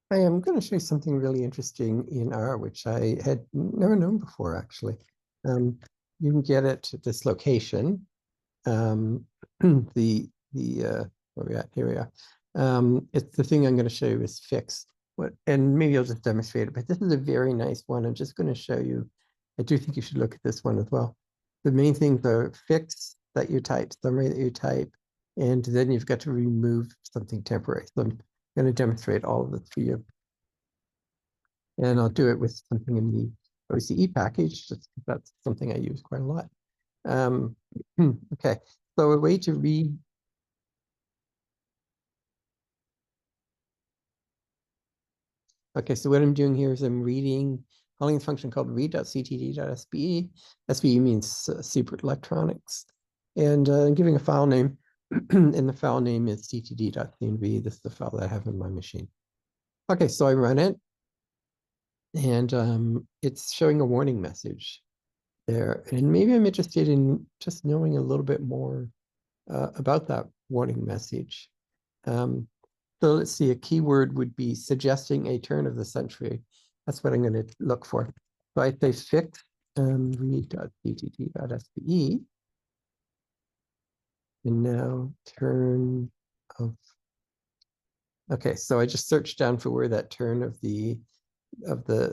I am going to show you something really interesting in R, which I had never known before, actually. Um, you can get it at this location. Where we at? Here we are. It's the thing I'm going to show you is fix. And maybe I'll just demonstrate it, but this is a very nice one. I'm just going to show you. I do think you should look at this one as well. The main things are fix that you type, summary that you type, and then you've got to remove something temporary. So I'm going to demonstrate all of this for you. And I'll do it with something in the OCE package, just because that's something I use quite a lot. Okay, so a way to read. Okay, so what I'm doing here is I'm calling a function called read.ctd.spe. SPE means secret electronics. And I'm giving a file name, and the file name is ctd.cnv. This is the file that I have in my machine. Okay, so I run it, and it's showing a warning message there. And maybe I'm interested in just knowing a little bit more about that warning message. So let's see, a keyword would be suggesting a turn of the century. That's what I'm going to look for. So I say fix read.ctd.spe, and now turn of. Okay, so I just searched down for where that turn of the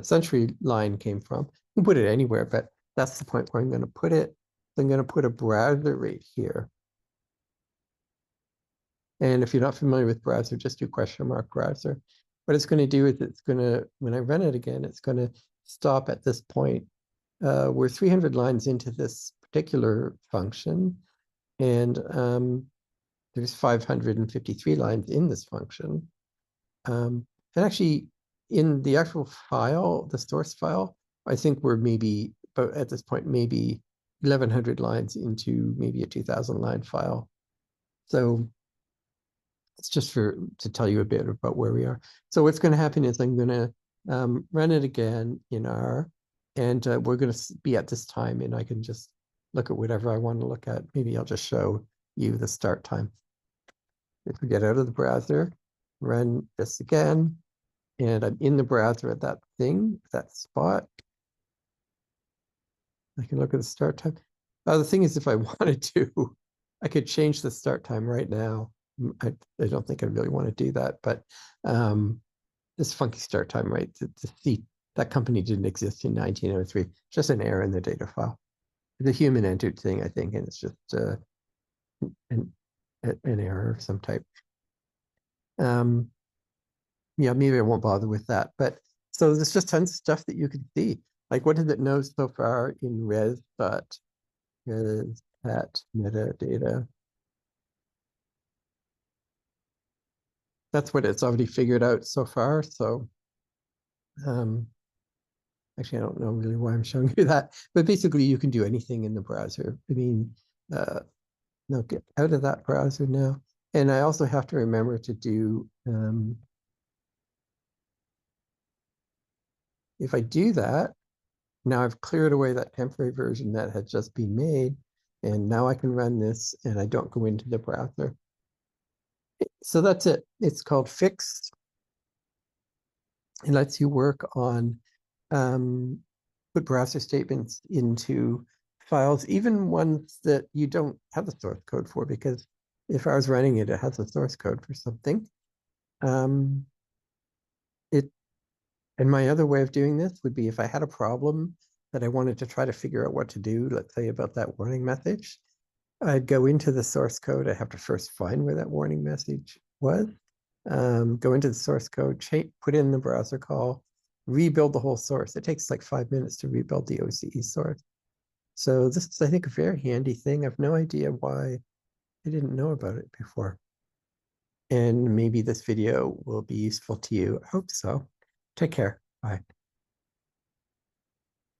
century line came from. You can put it anywhere, but that's the point where I'm going to put it. So I'm going to put a browser right here. And if you're not familiar with browser, just do !browser. What it's going to do is it's going to, when I run it again, it's going to stop at this point. We're 300 lines into this particular function, and there's 553 lines in this function. And actually, in the actual file, the source file, I think we're maybe, but at this point, maybe 1,100 lines into maybe a 2,000 line file. So it's just to tell you a bit about where we are. So what's going to happen is I'm going to run it again in R, and we're going to be at this time, and I can just look at whatever I want to look at. Maybe I'll just show you the start time. If we get out of the browser, run this again, and I'm in the browser at that thing, that spot. I can look at the start time. The thing is, if I wanted to, I could change the start time right now. I don't think I really want to do that, but this funky start time, right? To see that company didn't exist in 1903, just an error in the data file. It's a human entered thing, I think, and it's just an error of some type. Yeah, maybe I won't bother with that. But so there's just tons of stuff that you can see. Like, what does it know so far in res at metadata? That's what it's already figured out so far. So actually, I don't know really why I'm showing you that. But basically, you can do anything in the browser. I mean, no, get out of that browser now. And I also have to remember to do, if I do that, now I've cleared away that temporary version that had just been made. And now I can run this and I don't go into the browser. So that's it. It's called Fix. It lets you work on put browser statements into files, even ones that you don't have the source code for, because if I was running it, it has a source code for something. And my other way of doing this would be if I had a problem that I wanted to try to figure out what to do, let's say about that warning message, I'd go into the source code. I have to first find where that warning message was, go into the source code, put in the browser call, rebuild the whole source. It takes like 5 minutes to rebuild the OCE source. So this is, I think, a very handy thing. I have no idea why I didn't know about it before. And maybe this video will be useful to you. I hope so. Take care. Bye.